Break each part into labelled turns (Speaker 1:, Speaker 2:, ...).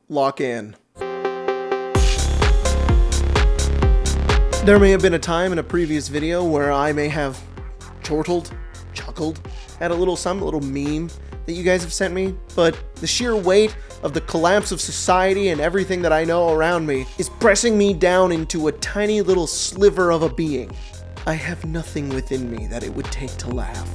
Speaker 1: lock in. There may have been a time in a previous video where I may have chuckled at a little meme that you guys have sent me, but the sheer weight of the collapse of society and everything that I know around me is pressing me down into a tiny little sliver of a being. I have nothing within me that it would take to laugh.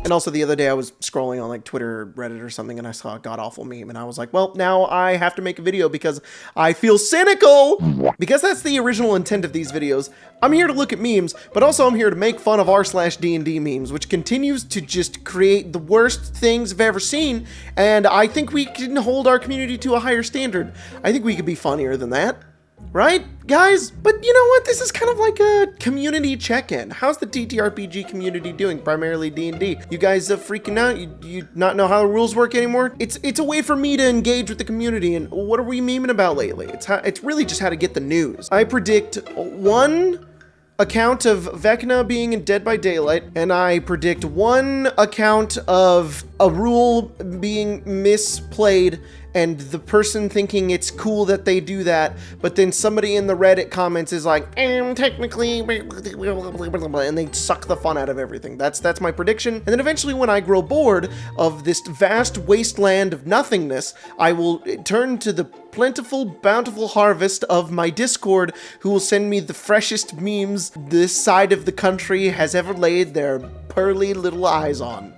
Speaker 1: And also the other day I was scrolling on like Twitter or Reddit or something and I saw a god-awful meme and I was like, well, now I have to make a video because I feel cynical! Because that's the original intent of these videos. I'm here to look at memes, but also I'm here to make fun of r/D&D memes, which continues to just create the worst things I've ever seen, and I think we can hold our community to a higher standard. I think we could be funnier than that. Right, guys? But you know what? This is kind of like a community check-in. How's the TTRPG community doing? Primarily D&D. You guys freaking out? You not know how the rules work anymore? It's a way for me to engage with the community. And what are we memeing about lately? It's really just how to get the news. I predict one account of Vecna being in Dead by Daylight, and I predict one account of a rule being misplayed and the person thinking it's cool that they do that, but then somebody in the Reddit comments is like, technically, and they suck the fun out of everything. That's my prediction. And then eventually when I grow bored of this vast wasteland of nothingness, I will turn to the plentiful, bountiful harvest of my Discord, who will send me the freshest memes this side of the country has ever laid their pearly little eyes on.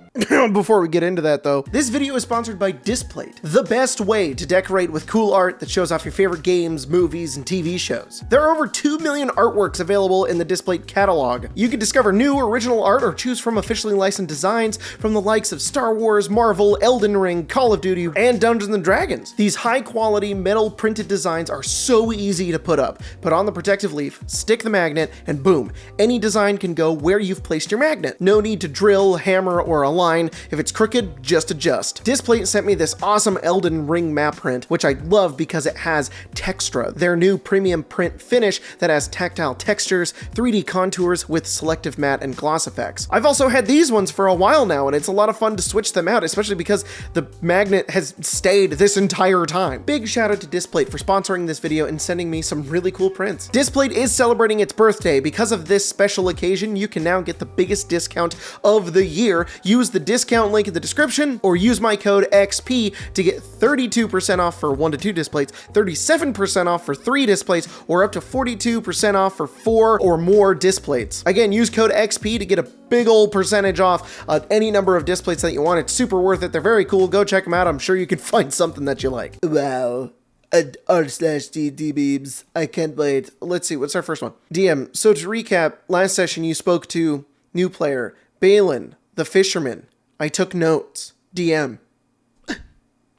Speaker 1: Before we get into that though, this video is sponsored by Displate, the best way to decorate with cool art that shows off your favorite games, movies, and TV shows. There are over 2 million artworks available in the Displate catalog. You can discover new original art or choose from officially licensed designs from the likes of Star Wars, Marvel, Elden Ring, Call of Duty, and Dungeons & Dragons. These high-quality metal printed designs are so easy to put up. Put on the protective leaf, stick the magnet, and boom, any design can go where you've placed your magnet. No need to drill, hammer, or align. If it's crooked, just adjust. Displate sent me this awesome Elden Ring map print, which I love because it has Textra, their new premium print finish that has tactile textures, 3D contours with selective matte and gloss effects. I've also had these ones for a while now, and it's a lot of fun to switch them out, especially because the magnet has stayed this entire time. Big shout out to Displate for sponsoring this video and sending me some really cool prints. Displate is celebrating its birthday. Because of this special occasion, you can now get the biggest discount of the year. Use the discount link in the description or use my code XP to get 32% off for 1 to 2 displays, 37% off for 3 displays, or up to 42% off for 4 or more displays. Again, use code XP to get a big old percentage off any number of displays that you want. It's super worth it. They're very cool. Go check them out. I'm sure you can find something that you like. Wow. r/D&D memes. I can't wait. Let's see. What's our first one? DM. So to recap, last session you spoke to new player Balin, the fisherman. I took notes. DM.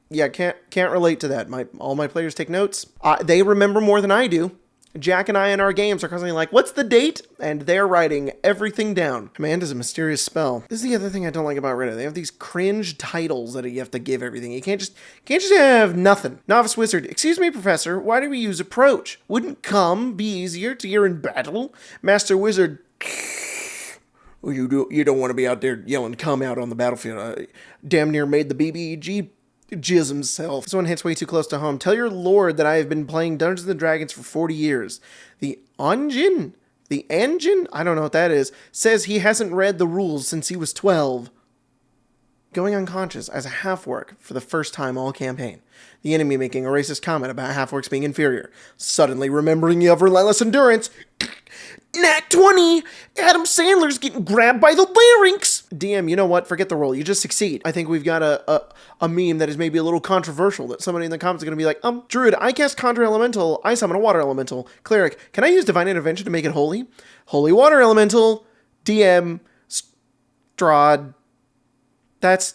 Speaker 1: Yeah, can't relate to that. All my players take notes. They remember more than I do. Jack and I in our games are constantly like, what's the date? And they're writing everything down. Command is a mysterious spell. This is the other thing I don't like about Reddit. They have these cringe titles that you have to give everything. You can't just have nothing. Novice Wizard. Excuse me, Professor. Why do we use approach? Wouldn't come be easier to hear in battle? Master Wizard. Well, you don't want to be out there yelling come out on the battlefield. Damn near made the BBEG jizz himself. This one hits way too close to home. Tell your lord that I have been playing Dungeons & Dragons for 40 years. The engine, I don't know what that is, says he hasn't read the rules since he was 12. Going unconscious as a half-orc for the first time all campaign. The enemy making a racist comment about half-orcs being inferior. Suddenly remembering you have relentless endurance. Nat 20! Adam Sandler's getting grabbed by the larynx! DM, you know what? Forget the roll. You just succeed. I think we've got a meme that is maybe a little controversial that somebody in the comments is going to be like, Druid, I cast Conjure Elemental. I summon a Water Elemental. Cleric, can I use Divine Intervention to make it holy? Holy Water Elemental. DM. Strahd. That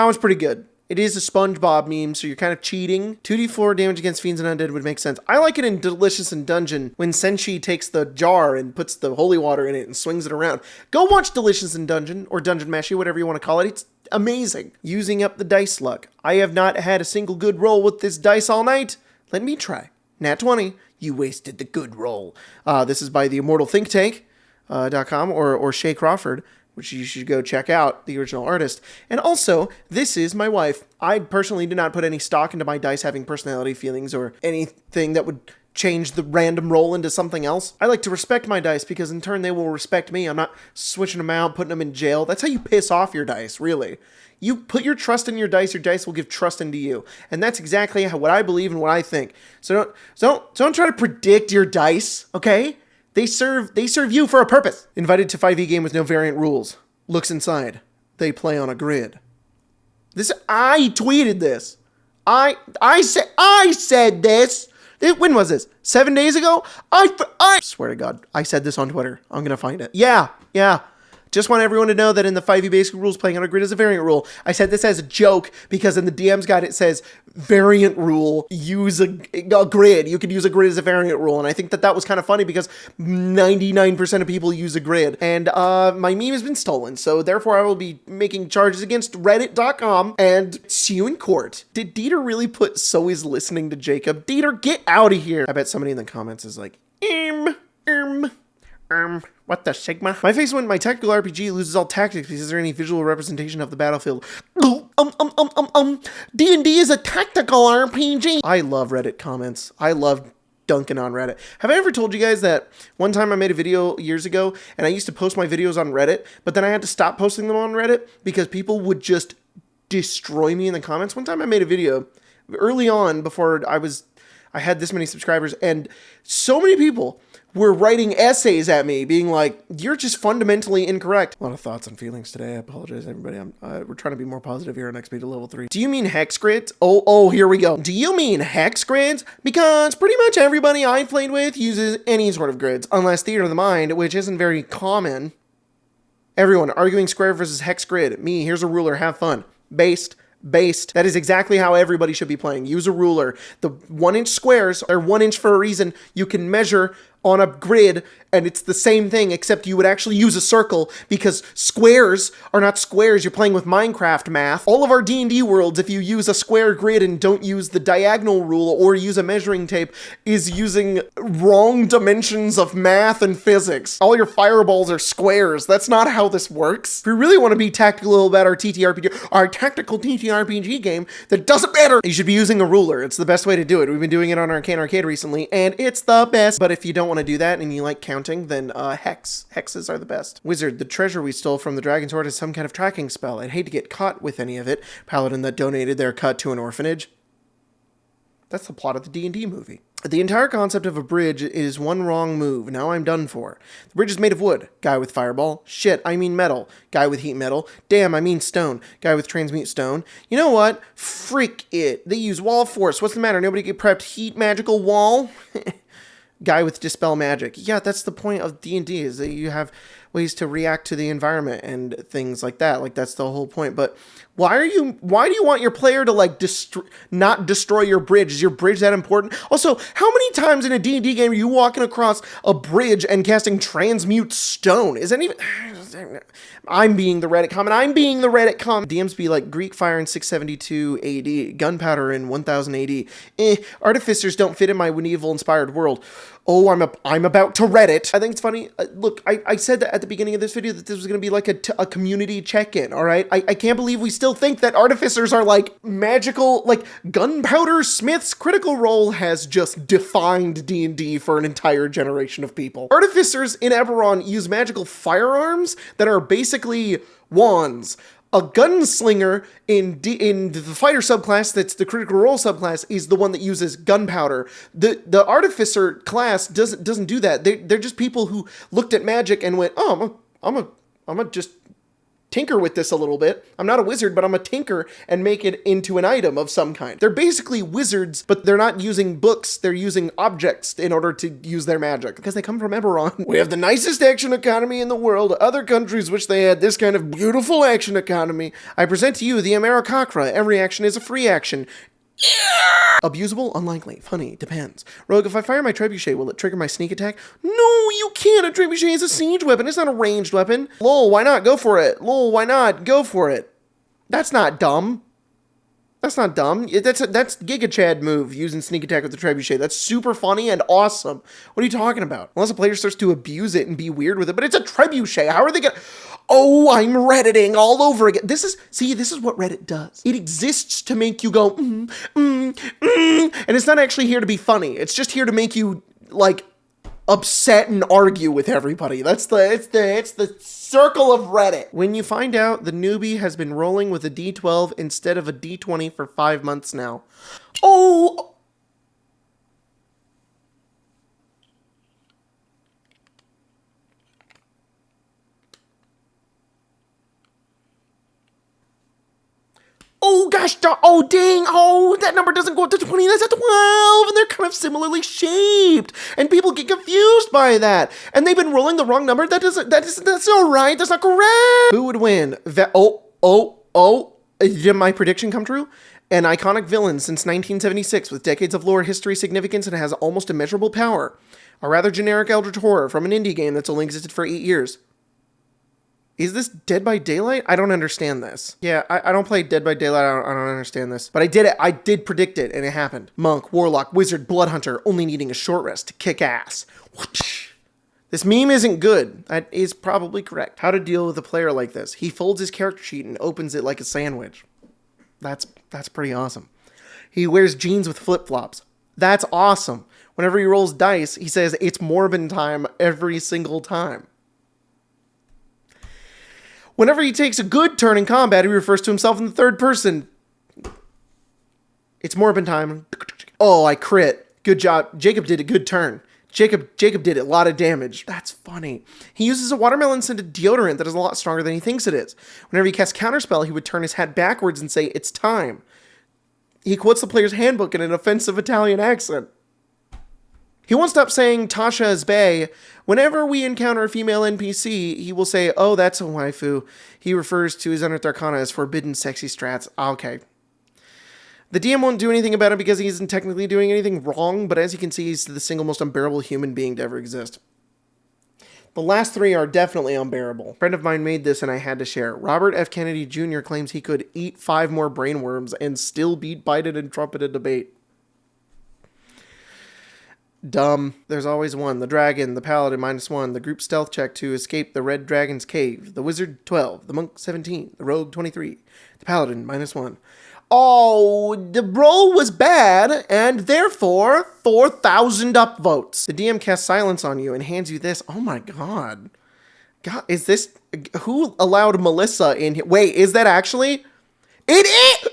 Speaker 1: was pretty good. It is a SpongeBob meme, so you're kind of cheating. 2d4 damage against fiends and undead would make sense. I like it in Delicious in Dungeon when Senshi takes the jar and puts the holy water in it and swings it around. Go watch Delicious in Dungeon, or Dungeon Meshi, whatever you want to call it. It's amazing. Using up the dice luck. I have not had a single good roll with this dice all night. Let me try. Nat 20. You wasted the good roll. This is by the Immortal Think Tank.com or Shay Crawford. which you should go check out, the original artist. And also, this is my wife. I personally did not put any stock into my dice having personality, feelings, or anything that would change the random roll into something else. I like to respect my dice because in turn they will respect me. I'm not switching them out, putting them in jail. That's how you piss off your dice, really. You put your trust in your dice will give trust into you. And that's exactly what I believe and what I think. So don't try to predict your dice, okay? They serve you for a purpose. Invited to 5e game with no variant rules. Looks inside. They play on a grid. I tweeted this. I said this. When was this? 7 days ago? I swear to God, I said this on Twitter. I'm gonna find it. Yeah. Just want everyone to know that in the 5e basic rules, playing on a grid is a variant rule. I said this as a joke because in the DM's guide it says variant rule, use a grid. You could use a grid as a variant rule. And I think that was kind of funny because 99% of people use a grid. And my meme has been stolen. So therefore I will be making charges against reddit.com and see you in court. Did Dieter really put "so is listening to Jacob"? Dieter, get out of here. I bet somebody in the comments is like, what the Sigma? My face when my tactical RPG loses all tactics because there any visual representation of the battlefield. D&D is a tactical RPG. I love Reddit comments. I love dunking on Reddit. Have I ever told you guys that one time I made a video years ago and I used to post my videos on Reddit, but then I had to stop posting them on Reddit because people would just destroy me in the comments? One time I made a video early on before I had this many subscribers, and so many people were writing essays at me being like, you're just fundamentally incorrect. A lot of thoughts and feelings today. I apologize, everybody. We're trying to be more positive here on XP to level 3. Do you mean hex grids? Oh, here we go. Do you mean hex grids? Because pretty much everybody I've played with uses any sort of grids, unless Theater of the Mind, which isn't very common. Everyone arguing square versus hex grid. Me, here's a ruler, have fun. Based. That is exactly how everybody should be playing. Use a ruler. The 1-inch squares are 1 inch for a reason. You can measure on a grid, and it's the same thing, except you would actually use a circle because squares are not squares. You're playing with Minecraft math. All of our D&D worlds, if you use a square grid and don't use the diagonal rule or use a measuring tape, is using wrong dimensions of math and physics. All your fireballs are squares. That's not how this works. If you really want to be tactical about our tactical TTRPG game, that doesn't matter. You should be using a ruler. It's the best way to do it. We've been doing it on Arcane Arcade recently, and it's the best. But if you don't want to do that and you like counting, then hexes are the best. Wizard, the treasure we stole from the Dragon's Hoard is some kind of tracking spell. I'd hate to get caught with any of it. Paladin that donated their cut to an orphanage. That's the plot of the D&D movie. The entire concept of a bridge is one wrong move. Now I'm done for. The bridge is made of wood. Guy with fireball. Shit, I mean metal. Guy with heat metal. Damn, I mean stone. Guy with transmute stone. You know what? Freak it. They use wall of force. What's the matter? Nobody get prepped heat magical wall? Guy with dispel magic. Yeah, that's the point of D&D, is that you have ways to react to the environment and things like that. Like, that's the whole point. But why do you want your player to like not destroy your bridge? Is your bridge that important? Also, how many times in a D&D game are you walking across a bridge and casting transmute stone? Is that even... I'm being the Reddit comment. DMs be like Greek fire in 672 AD, gunpowder in 1000 AD. Artificers don't fit in my medieval inspired world. Oh, I'm about to Reddit. I think it's funny. Look, I said that at the beginning of this video that this was going to be like a community check-in, all right? I can't believe we still think that artificers are like magical, like gunpowder smiths. Critical Role has just defined D&D for an entire generation of people. Artificers in Eberron use magical firearms that are basically wands. A gunslinger in the fighter subclass, that's the Critical Role subclass, is the one that uses gunpowder. The artificer class doesn't do that. They're just people who looked at magic and went, oh, I'm a just tinker with this a little bit. I'm not a wizard, but I'm a tinker and make it into an item of some kind. They're basically wizards, but they're not using books. They're using objects in order to use their magic because they come from Eberron. We have the nicest action economy in the world. Other countries wish they had this kind of beautiful action economy. I present to you the Americocra. Every action is a free action. Abusable? Unlikely. Funny. Depends. Rogue, if I fire my trebuchet, will it trigger my sneak attack? No, you can't. A trebuchet is a siege weapon. It's not a ranged weapon. Lol, why not? Go for it. Lol, why not? Go for it. That's not dumb. That's not dumb. That's Giga Chad move, using sneak attack with the trebuchet. That's super funny and awesome. What are you talking about? Unless a player starts to abuse it and be weird with it. But it's a trebuchet. How are they gonna... Oh, I'm Redditing all over again. This is what Reddit does. It exists to make you go, and it's not actually here to be funny. It's just here to make you, like, upset and argue with everybody. It's the circle of Reddit. When you find out the newbie has been rolling with a D12 instead of a D20 for 5 months now. Oh! Oh gosh, oh dang, oh, that number doesn't go up to 20, that's at 12, and they're kind of similarly shaped, and people get confused by that, and they've been rolling the wrong number. That's not right, that's not correct. Who would win? Did my prediction come true? An iconic villain since 1976 with decades of lore, history, significance, and has almost immeasurable power. A rather generic eldritch horror from an indie game that's only existed for 8 years. Is this Dead by Daylight? I don't understand this. Yeah, I don't play Dead by Daylight. I don't understand this. But I did it. I did predict it, and it happened. Monk, Warlock, Wizard, Blood Hunter, only needing a short rest to kick ass. Whoosh. This meme isn't good. That is probably correct. How to deal with a player like this. He folds his character sheet and opens it like a sandwich. That's pretty awesome. He wears jeans with flip-flops. That's awesome. Whenever he rolls dice, he says it's Morbin time every single time. Whenever he takes a good turn in combat, he refers to himself in the third person. It's Morbin time. Oh, I crit. Good job. Jacob did a good turn. Jacob did a lot of damage. That's funny. He uses a watermelon scented deodorant that is a lot stronger than he thinks it is. Whenever he casts Counterspell, he would turn his hat backwards and say, it's time. He quotes the player's handbook in an offensive Italian accent. He won't stop saying Tasha is bae. Whenever we encounter a female NPC, he will say, oh, that's a waifu. He refers to his Unearthed Arcana as forbidden sexy strats. Okay. The DM won't do anything about it because he isn't technically doing anything wrong, but as you can see, he's the single most unbearable human being to ever exist. The last three are definitely unbearable. A friend of mine made this and I had to share. Robert F. Kennedy Jr. claims he could eat 5 more brainworms and still beat Biden and Trump in a debate. Dumb. There's always one. The dragon, the paladin, -1. The group stealth check to escape the red dragon's cave. The wizard, 12. The monk, 17. The rogue, 23. The paladin, -1. Oh, the roll was bad, and therefore 4,000 upvotes. The DM casts silence on you and hands you this. Oh my god. God, is this... Who allowed Melissa in here? Wait, is that actually... It is...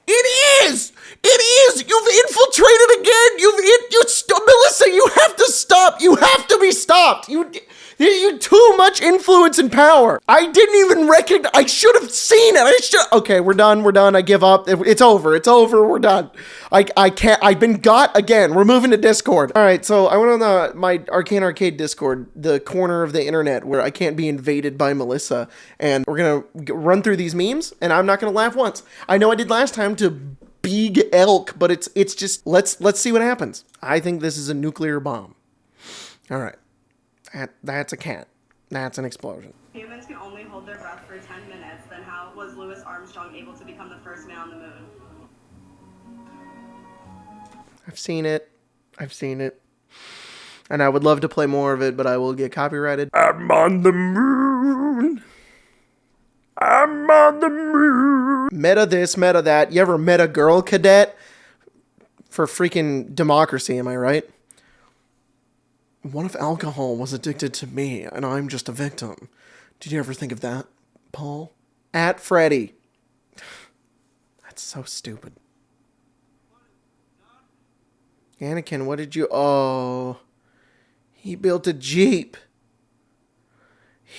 Speaker 1: It is! It is! You've infiltrated again! Melissa, you have to stop! You have to be stopped! You too much influence and power! I didn't even recognize... I should have seen it! Okay, we're done, I give up. It's over, we're done. I can't... I've been got again. We're moving to Discord. Alright, so I went on my Arcane Arcade Discord, the corner of the internet where I can't be invaded by Melissa, and we're gonna run through these memes, and I'm not gonna laugh once. I know I did last time to big elk, but it's just... Let's see what happens. I think this is a nuclear bomb. Alright. That's a cat. That's an explosion.
Speaker 2: Humans can only hold their breath for 10 minutes. Then how was Louis Armstrong able to become the first man on the moon?
Speaker 1: I've seen it. And I would love to play more of it, but I will get copyrighted. I'm on the moon. I'm on the moon. Meta this, meta that. You ever met a girl cadet? For freaking democracy, am I right? What if alcohol was addicted to me and I'm just a victim? Did you ever think of that, Paul? At Freddy. That's so stupid. Anakin, what did you... Oh. He built a Jeep.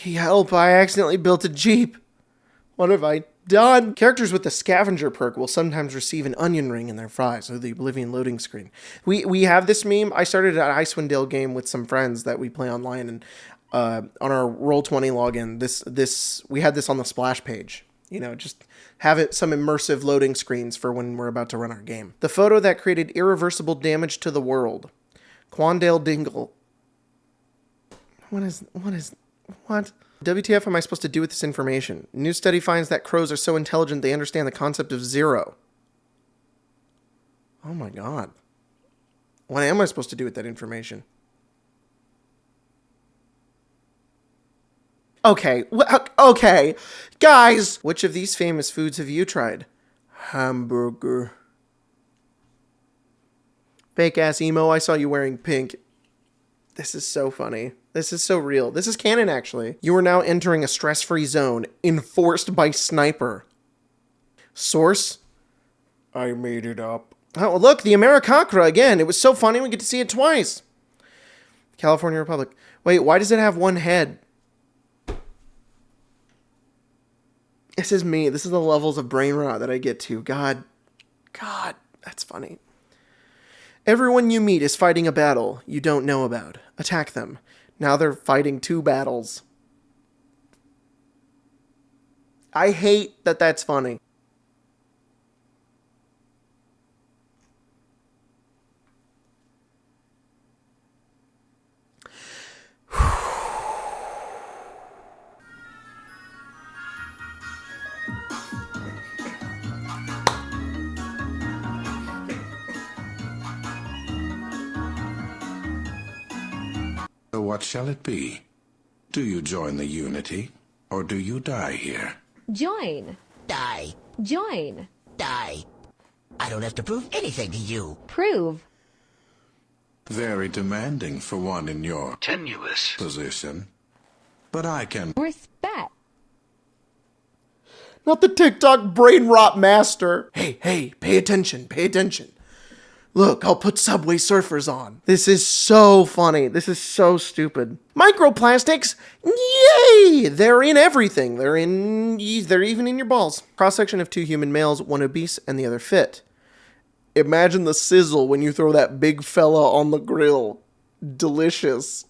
Speaker 1: Help, I accidentally built a Jeep. What have I done? Characters with the scavenger perk will sometimes receive an onion ring in their fries or the Oblivion loading screen. We have this meme. I started an Icewind Dale game with some friends that we play online, and on our Roll20 login, we had this on the splash page. You know, just have it some immersive loading screens for when we're about to run our game. The photo that created irreversible damage to the world. Quandale Dingle. What? WTF am I supposed to do with this information? New study finds that crows are so intelligent they understand the concept of zero. Oh my god. What am I supposed to do with that information? Okay, okay. Guys, which of these famous foods have you tried? Hamburger. Fake ass emo, I saw you wearing pink. This is so funny. This is so real. This is canon, actually. You are now entering a stress-free zone enforced by Sniper. Source? I made it up. Oh, look, the Americacra again. It was so funny we get to see it twice. California Republic. Wait, why does it have one head? This is me. This is the levels of brain rot that I get to. God, that's funny. Everyone you meet is fighting a battle you don't know about. Attack them. Now they're fighting 2 battles. I hate that that's funny.
Speaker 3: So what shall it be? Do you join the Unity, or do you die here?
Speaker 4: Join.
Speaker 5: Die.
Speaker 4: Join.
Speaker 5: Die. I don't have to prove anything to you.
Speaker 4: Prove.
Speaker 3: Very demanding for one in your
Speaker 6: tenuous
Speaker 3: position. But I can...
Speaker 4: Respect.
Speaker 1: Not the TikTok brain rot master. Hey, pay attention, pay attention. Look, I'll put Subway Surfers on. This is so funny. This is so stupid. Microplastics? Yay! They're in everything. They're even in your balls. Cross-section of 2 human males, one obese and the other fit. Imagine the sizzle when you throw that big fella on the grill. Delicious.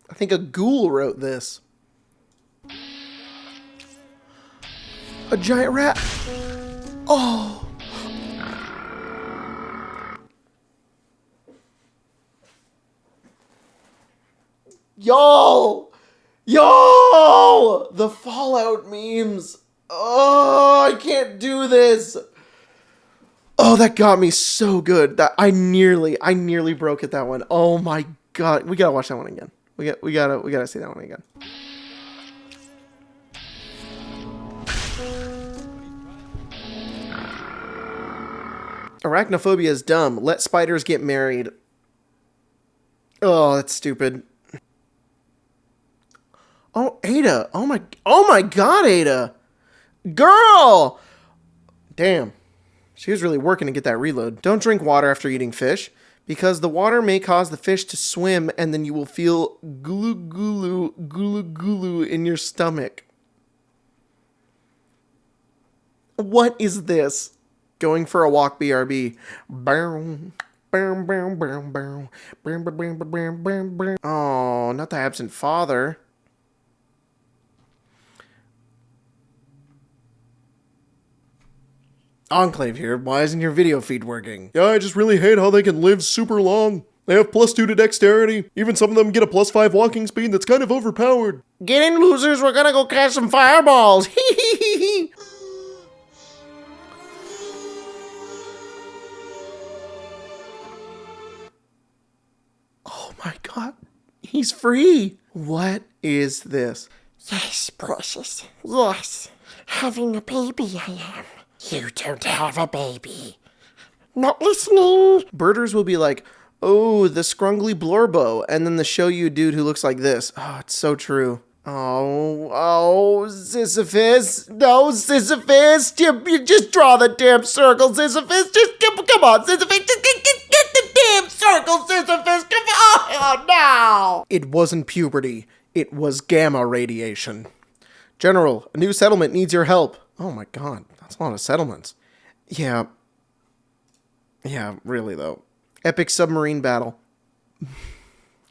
Speaker 1: I think a ghoul wrote this. A giant rat. Oh. Yo! The Fallout memes. Oh, I can't do this. Oh, that got me so good. That I nearly broke it, that one. Oh my god. We gotta watch that one again. We gotta see that one again. Arachnophobia is dumb. Let spiders get married. Oh, that's stupid. Oh, Ada. Oh my god, Ada. Girl! Damn. She was really working to get that reload. Don't drink water after eating fish, because the water may cause the fish to swim, and then you will feel gulu in your stomach. What is this? Going for a walk, BRB. Oh, not the absent father. Enclave here. Why isn't your video feed working? Yeah, I just really hate how they can live super long. They have +2 to dexterity. Even some of them get a +5 walking speed that's kind of overpowered. Get in, losers. We're gonna go catch some fireballs. Hee. Oh my god. He's free. What is this?
Speaker 5: Yes, precious. Yes. Having a baby I am. You don't have a baby. Not listening.
Speaker 1: Birders will be like, oh, the scrungly blorbo, and then they show you a dude who looks like this. Oh, it's so true. Oh, Sisyphus. No, Sisyphus. You just draw the damn circle, Sisyphus. Just come on, Sisyphus. Just get the damn circle, Sisyphus. Come on. Oh, no. It wasn't puberty. It was gamma radiation. General, a new settlement needs your help. Oh my god, that's a lot of settlements. Yeah, really though. Epic submarine battle.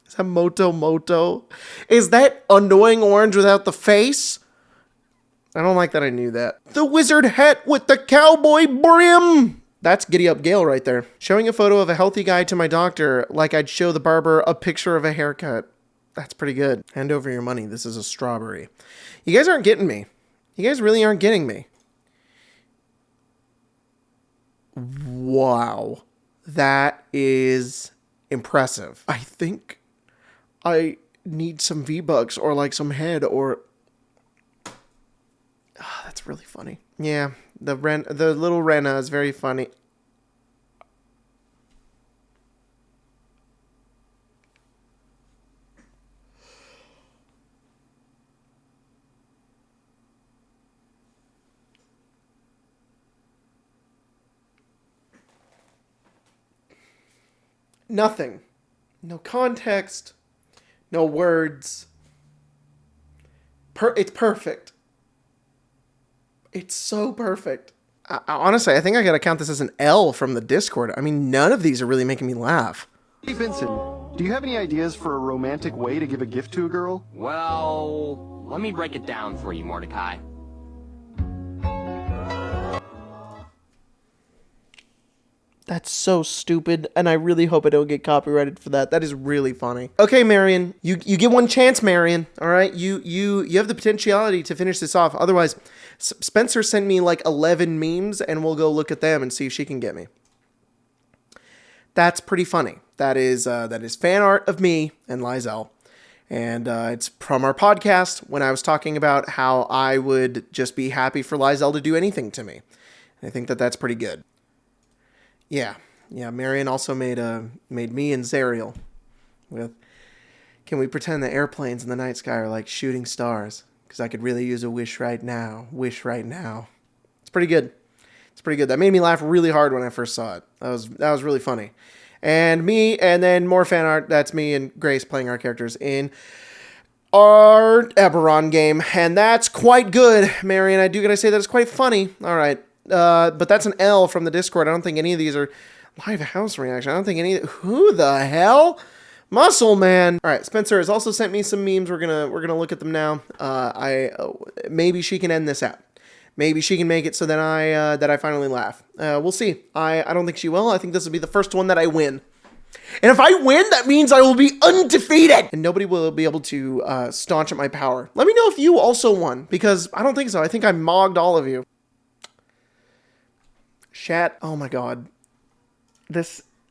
Speaker 1: Is that Moto? Is that annoying orange without the face? I don't like that I knew that. The wizard hat with the cowboy brim. That's Giddy Up Gale right there. Showing a photo of a healthy guy to my doctor like I'd show the barber a picture of a haircut. That's pretty good. Hand over your money. This is a strawberry. You guys aren't getting me. You guys really aren't getting me. Wow. That is impressive. I think I need some V-Bucks or like some head or... Oh, that's really funny. Yeah, the little Rena is very funny. Nothing. No context. No words. It's perfect. It's so perfect. Honestly, I think I gotta count this as an L from the Discord. I mean, none of these are really making me laugh.
Speaker 6: Hey Vincent, do you have any ideas for a romantic way to give a gift to a girl?
Speaker 7: Well, let me break it down for you, Mordecai.
Speaker 1: That's so stupid, and I really hope I don't get copyrighted for that. That is really funny. Okay, Marion, you get one chance, Marion. All right, you have the potentiality to finish this off. Otherwise, Spencer sent me like 11 memes, and we'll go look at them and see if she can get me. That's pretty funny. That is fan art of me and Lizelle, and it's from our podcast when I was talking about how I would just be happy for Lizelle to do anything to me. And I think that that's pretty good. Yeah. Marion also made me and Zariel with, can we pretend that airplanes in the night sky are like shooting stars? Because I could really use a wish right now. Wish right now. It's pretty good. It's pretty good. That made me laugh really hard when I first saw it. That was really funny. And then more fan art. That's me and Grace playing our characters in our Eberron game, and that's quite good, Marion. I do gotta say that it's quite funny. All right. But that's an L from the Discord. I don't think any of these are live house reaction. I don't think any of who the hell? Muscle Man. All right, Spencer has also sent me some memes. We're gonna look at them now. Maybe she can end this out. Maybe she can make it so that I finally laugh. We'll see. I don't think she will. I think this will be the first one that I win. And if I win, that means I will be undefeated. And nobody will be able to staunch at my power. Let me know if you also won, because I don't think so. I think I mogged all of you. Chat, oh my god.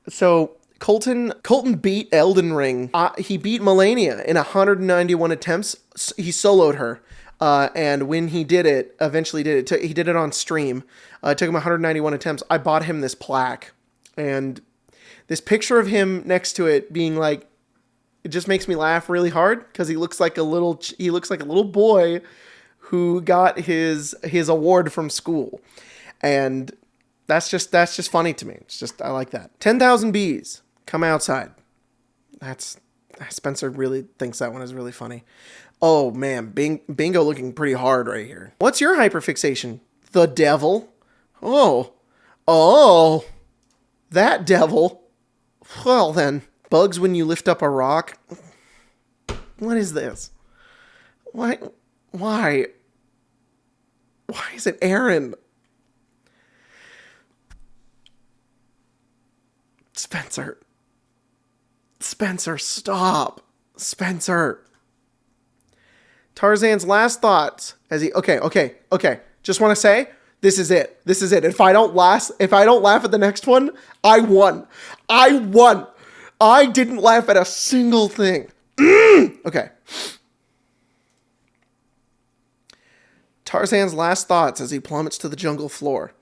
Speaker 1: So Colton beat Elden Ring. He beat Melania in 191 attempts. He soloed her. And when he did it, eventually did it, he did it on stream. It took him 191 attempts. I bought him this plaque. And this picture of him next to it being like, it just makes me laugh really hard because he looks like a little boy who got his award from school. And that's just funny to me. It's just, I like that. 10,000 bees come outside. Spencer really thinks that one is really funny. Oh man, Bingo looking pretty hard right here. What's your hyperfixation? The devil? Oh, that devil. Well then, bugs when you lift up a rock. What is this? Why is it Aaron? Spencer, stop. Spencer. Tarzan's last thoughts as he, okay. Just want to say, this is it. If I don't laugh at the next one, I won. I didn't laugh at a single thing. Okay. Tarzan's last thoughts as he plummets to the jungle floor.